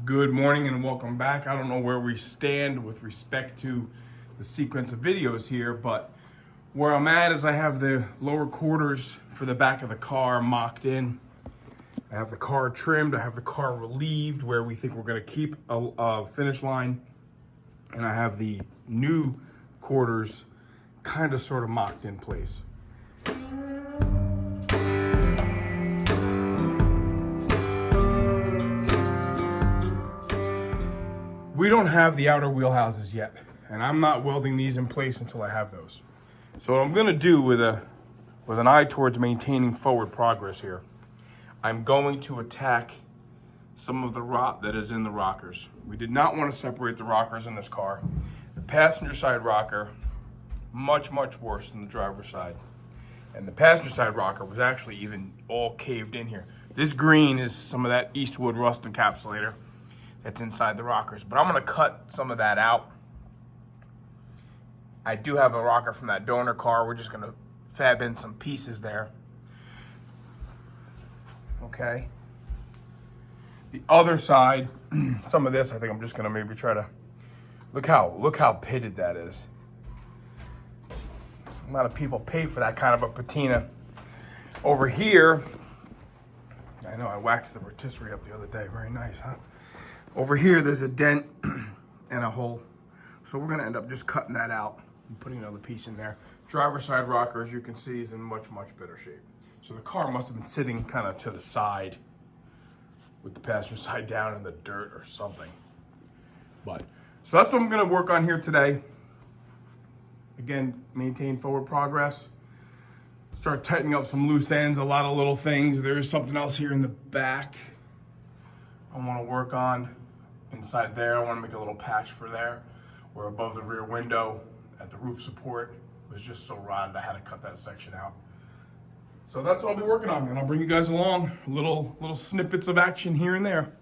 Good morning and welcome back. I don't know where we stand with respect to the sequence of videos here, but where I'm at is I have the lower quarters for the back of the car mocked in. I have the car trimmed. I have the car relieved where we think we're going to keep a finish line. And I have the new quarters kind of sort of mocked in place. We don't have the outer wheel houses yet, and I'm not welding these in place until I have those. So what I'm gonna do with an eye towards maintaining forward progress here, I'm going to attack some of the rot that is in the rockers. We did not want to separate the rockers in this car. The passenger side rocker, much worse than the driver's side. And the passenger side rocker was actually even all caved in here. This green is some of that Eastwood rust encapsulator that's inside the rockers, but I'm gonna cut some of that out. I do have a rocker from that donor car. We're just gonna fab in some pieces there. Okay. The other side, some of this, I think I'm just gonna maybe try to, look how pitted that is. A lot of people pay for that kind of a patina. Over here, I know I waxed the rotisserie up the other day, very nice, huh? Over here, there's a dent and a hole. So we're gonna end up just cutting that out and putting another piece in there. Driver's side rocker, as you can see, is in much better shape. So the car must have been sitting kind of to the side with the passenger side down in the dirt or something. So that's what I'm gonna work on here today. Again, maintain forward progress. Start tightening up some loose ends, a lot of little things. There's something else here in the back I wanna work on. Inside there, I want to make a little patch for there. Where above the rear window at the roof support was just so rotted, I had to cut that section out. So that's what I'll be working on, and I'll bring you guys along little snippets of action here and there.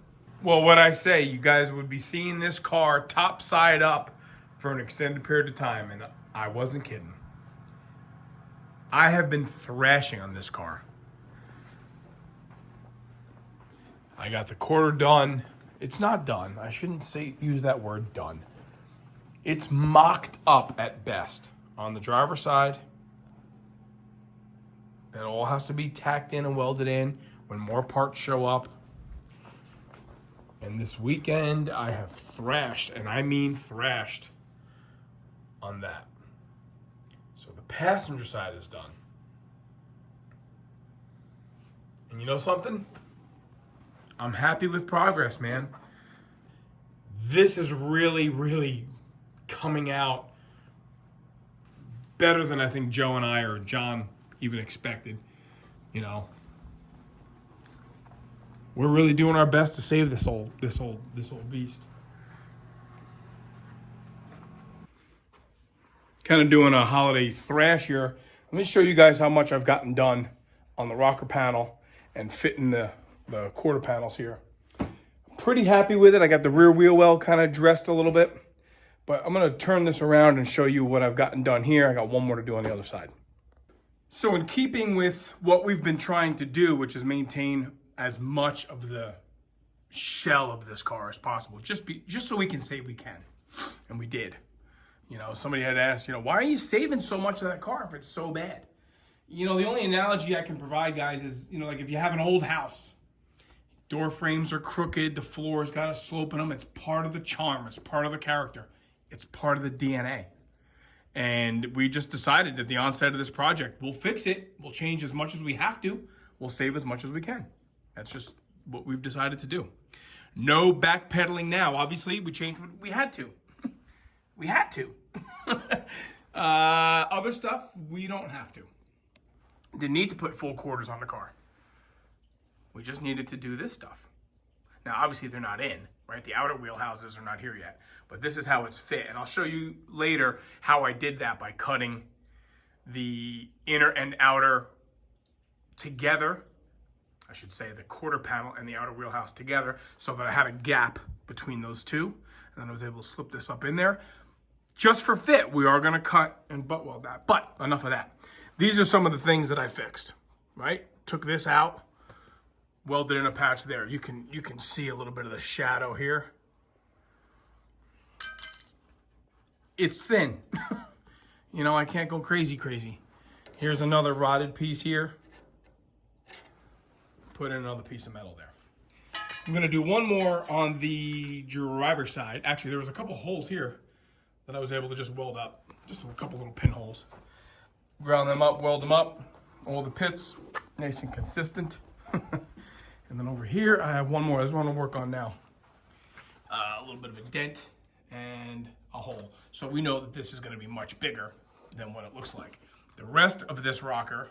Well, what I say, you guys would be seeing this car top side up for an extended period of time, and I wasn't kidding. I have been thrashing on this car. I got the quarter done. It's not done. I shouldn't use that word done. It's mocked up at best. On the driver's side, that all has to be tacked in and welded in when more parts show up. And this weekend, I have thrashed, and I mean thrashed, on that. So the passenger side is done. And you know something? I'm happy with progress, man. This is really coming out better than I think Joe and I or John even expected. You know, we're really doing our best to save this old beast. Kind of doing a holiday thrash here. Let me show you guys how much I've gotten done on the rocker panel and fitting the quarter panels here. Pretty happy with it. I got the rear wheel well kind of dressed a little bit, but I'm gonna turn this around and show you what I've gotten done here. I got one more to do on the other side. So in keeping with what we've been trying to do, which is maintain as much of the shell of this car as possible, just so we can say we can, and we did. You know, somebody had asked, why are you saving so much of that car if it's so bad? The only analogy I can provide, guys, is, like if you have an old house, door frames are crooked, the floor's got a slope in them. It's part of the charm. It's part of the character. It's part of the DNA. And we just decided at the onset of this project, we'll fix it. We'll change as much as we have to. We'll save as much as we can. That's just what we've decided to do. No backpedaling now. Obviously, we changed what we had to. We had to. Other stuff, we don't have to. Didn't need to put full quarters on the car. We just needed to do this stuff. Now, obviously, they're not in, right? The outer wheel houses are not here yet. But this is how it's fit. And I'll show you later how I did that by cutting the inner and outer together. I should say the quarter panel and the outer wheel house together so that I had a gap between those two. And then I was able to slip this up in there. Just for fit, we are going to cut and butt weld that. But enough of that. These are some of the things that I fixed, right? Took this out. welded in a patch there. You can see a little bit of the shadow here. It's thin. You know, I can't go crazy. Here's another rotted piece here. Put in another piece of metal there. I'm gonna do one more on the driver's side. Actually, there was a couple holes here that I was able to just weld up. Just a couple little pinholes. Ground them up, weld them up. All the pits, nice and consistent. And then over here, I have one more. There's one to work on now. A little bit of a dent and a hole. So we know that this is gonna be much bigger than what it looks like. The rest of this rocker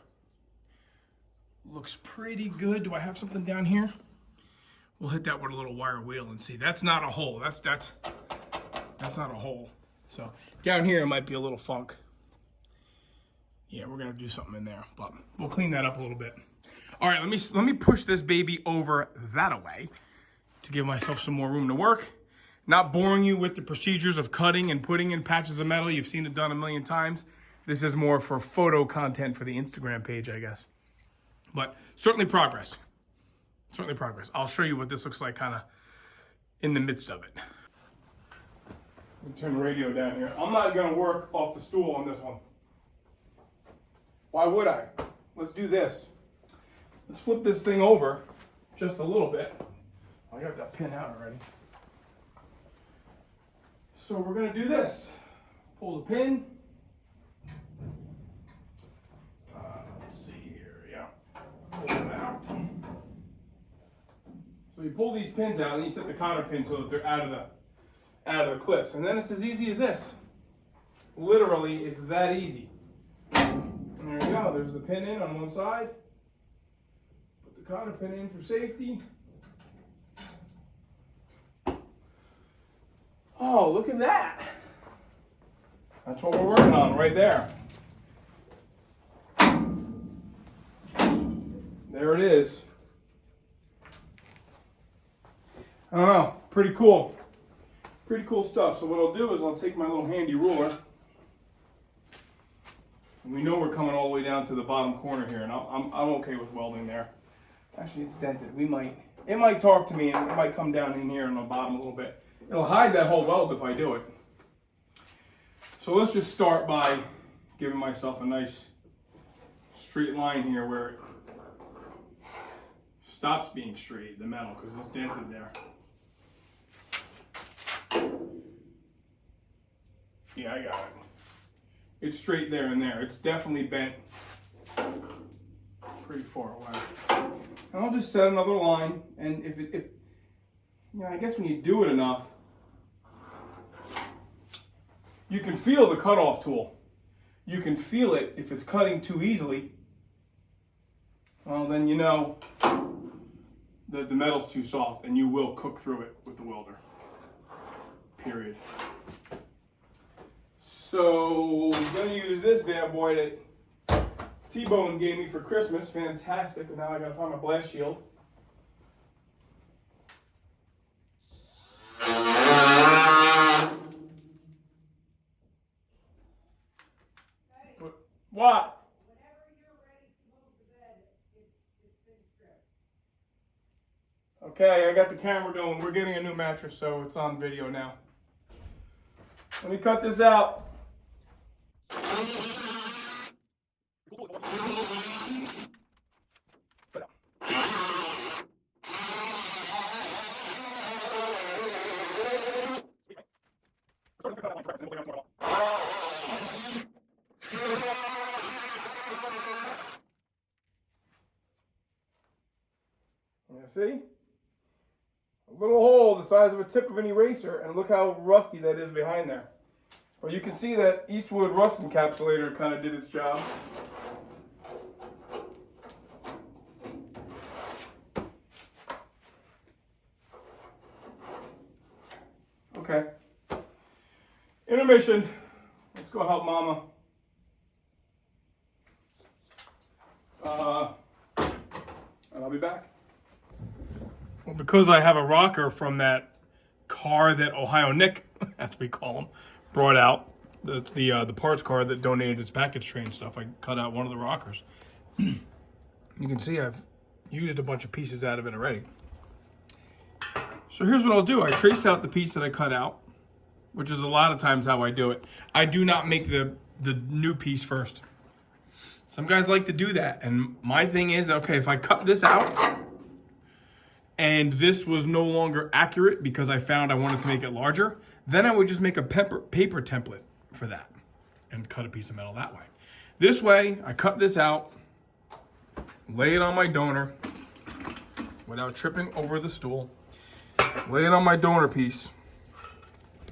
looks pretty good. Do I have something down here? We'll hit that with a little wire wheel and see. That's not a hole. That's not a hole. So down here it might be a little funk. Yeah, we're gonna do something in there, but we'll clean that up a little bit. All right, let me push this baby over that away to give myself some more room to work. Not boring you with the procedures of cutting and putting in patches of metal. You've seen it done a million times. This is more for photo content for the Instagram page, I guess. But certainly progress. Certainly progress. I'll show you what this looks like kind of in the midst of it. Let me turn the radio down here. I'm not going to work off the stool on this one. Why would I? Let's do this. Let's flip this thing over just a little bit. I got that pin out already. So we're going to do this. Pull the pin. Let's see here. Yeah. Pull it out. So you pull these pins out and you set the cotter pin so that they're out of the clips. And then it's as easy as this. Literally, it's that easy. And there you go. There's the pin in on one side. Put the cotter pin in for safety. Oh, look at that. That's what we're working on right there. There it is. I don't know, pretty cool. Pretty cool stuff. So what I'll do is I'll take my little handy ruler. And we know we're coming all the way down to the bottom corner here, and I'm okay with welding there. Actually, it's dented. It might talk to me, and it might come down in here on the bottom a little bit. It'll hide that whole weld if I do it. So let's just start by giving myself a nice straight line here where it stops being straight, the metal, because it's dented there. Yeah, I got it. It's straight there and there. It's definitely bent pretty far away. And I'll just set another line, and if you know, I guess when you do it enough, you can feel the cutoff tool. You can feel it if it's cutting too easily. Well, then you know that the metal's too soft, and you will cook through it with the welder. Period. So I'm going to use this bad boy that T-Bone gave me for Christmas. Fantastic. And now I got to find my blast shield. What? Whenever you're ready to move the bed, it's been stripped. Okay, I got the camera going. We're getting a new mattress, so it's on video now. Let me cut this out. See? A little hole the size of a tip of an eraser, and look how rusty that is behind there. Well, you can see that Eastwood rust encapsulator kind of did its job. Okay. Intermission. Let's go help Mama. And I'll be back. Well, because I have a rocker from that car that Ohio Nick, as we call him, brought out. That's the parts car that donated its package train stuff. I cut out one of the rockers. You can see I've used a bunch of pieces out of it already. So here's what I'll do. I traced out the piece that I cut out, which is a lot of times how I do it. I do not make the new piece first. Some guys like to do that. And my thing is, okay, if I cut this out and this was no longer accurate because I found I wanted to make it larger, then I would just make a paper template for that and cut a piece of metal that way. This way, I cut this out, lay it on my donor without tripping over the stool, lay it on my donor piece,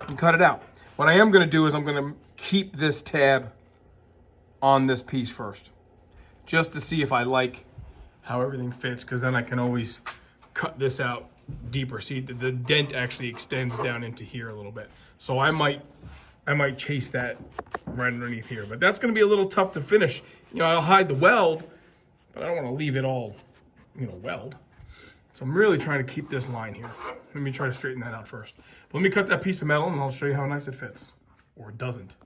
and cut it out. What I am gonna do is I'm gonna keep this tab on this piece first, just to see if I like how everything fits, because then I can always cut this out deeper. See, the dent actually extends down into here a little bit. So I might chase that right underneath here, but that's gonna be a little tough to finish. You know, I'll hide the weld, but I don't wanna leave it all, you know, weld. So I'm really trying to keep this line here. Let me try to straighten that out first. But let me cut that piece of metal and I'll show you how nice it fits, or it doesn't.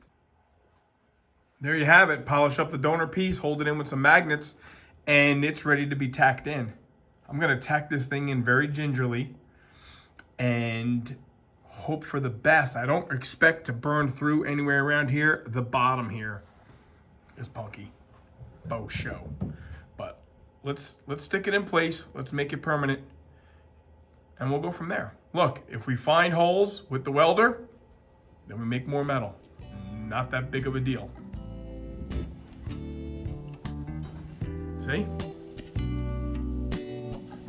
There you have it. Polish up the donor piece, hold it in with some magnets, and it's ready to be tacked in. I'm gonna tack this thing in very gingerly and hope for the best. I don't expect to burn through anywhere around here. The bottom here is punky, faux show. But let's stick it in place. Let's make it permanent, and we'll go from there. Look, if we find holes with the welder, then we make more metal. Not that big of a deal. See?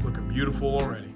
Looking beautiful already.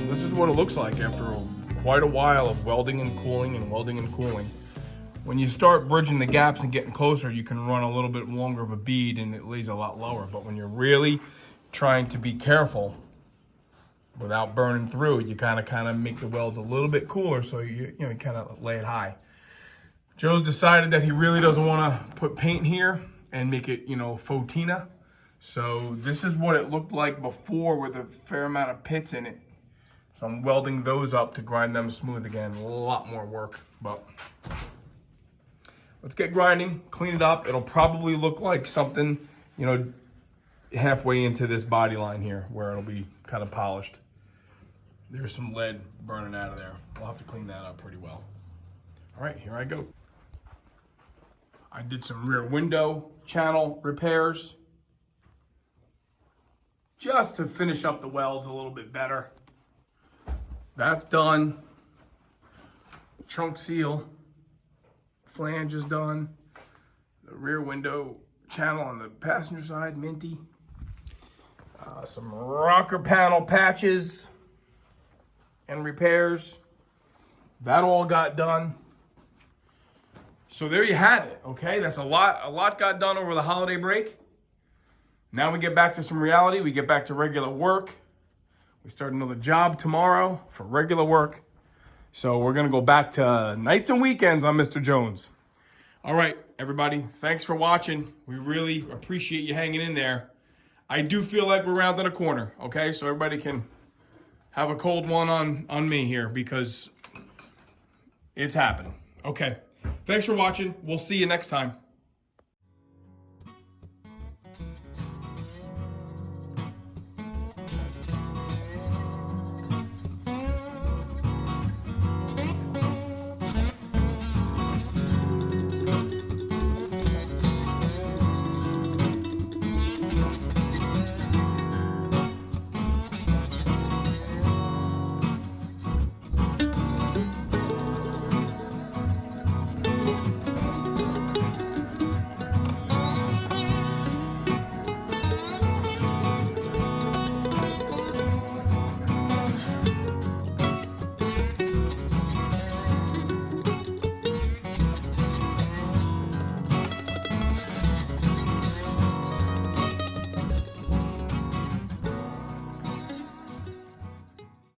This is what it looks like after quite a while of welding and cooling and welding and cooling. When you start bridging the gaps and getting closer, you can run a little bit longer of a bead and it lays a lot lower. But when you're really trying to be careful without burning through, you kind of make the welds a little bit cooler, so you kind of lay it high. Joe's decided that he really doesn't want to put paint here and make it, faux tina. So this is what it looked like before with a fair amount of pits in it. So I'm welding those up to grind them smooth again. A lot more work, but let's get grinding, clean it up. It'll probably look like something, halfway into this body line here where it'll be kind of polished. There's some lead burning out of there. We'll have to clean that up pretty well. All right, here I go. I did some rear window channel repairs just to finish up the welds a little bit better. That's done. Trunk seal, flange is done. The rear window channel on the passenger side, minty. Some rocker panel patches and repairs. That all got done. So there you have it, okay? That's a lot got done over the holiday break. Now we get back to some reality. We get back to regular work. We start another job tomorrow for regular work. So we're gonna go back to nights and weekends on Mr. Jones. All right, everybody, thanks for watching. We really appreciate you hanging in there. I do feel like we're rounding a corner, okay? So everybody can have a cold one on me here because it's happening. Okay, thanks for watching. We'll see you next time.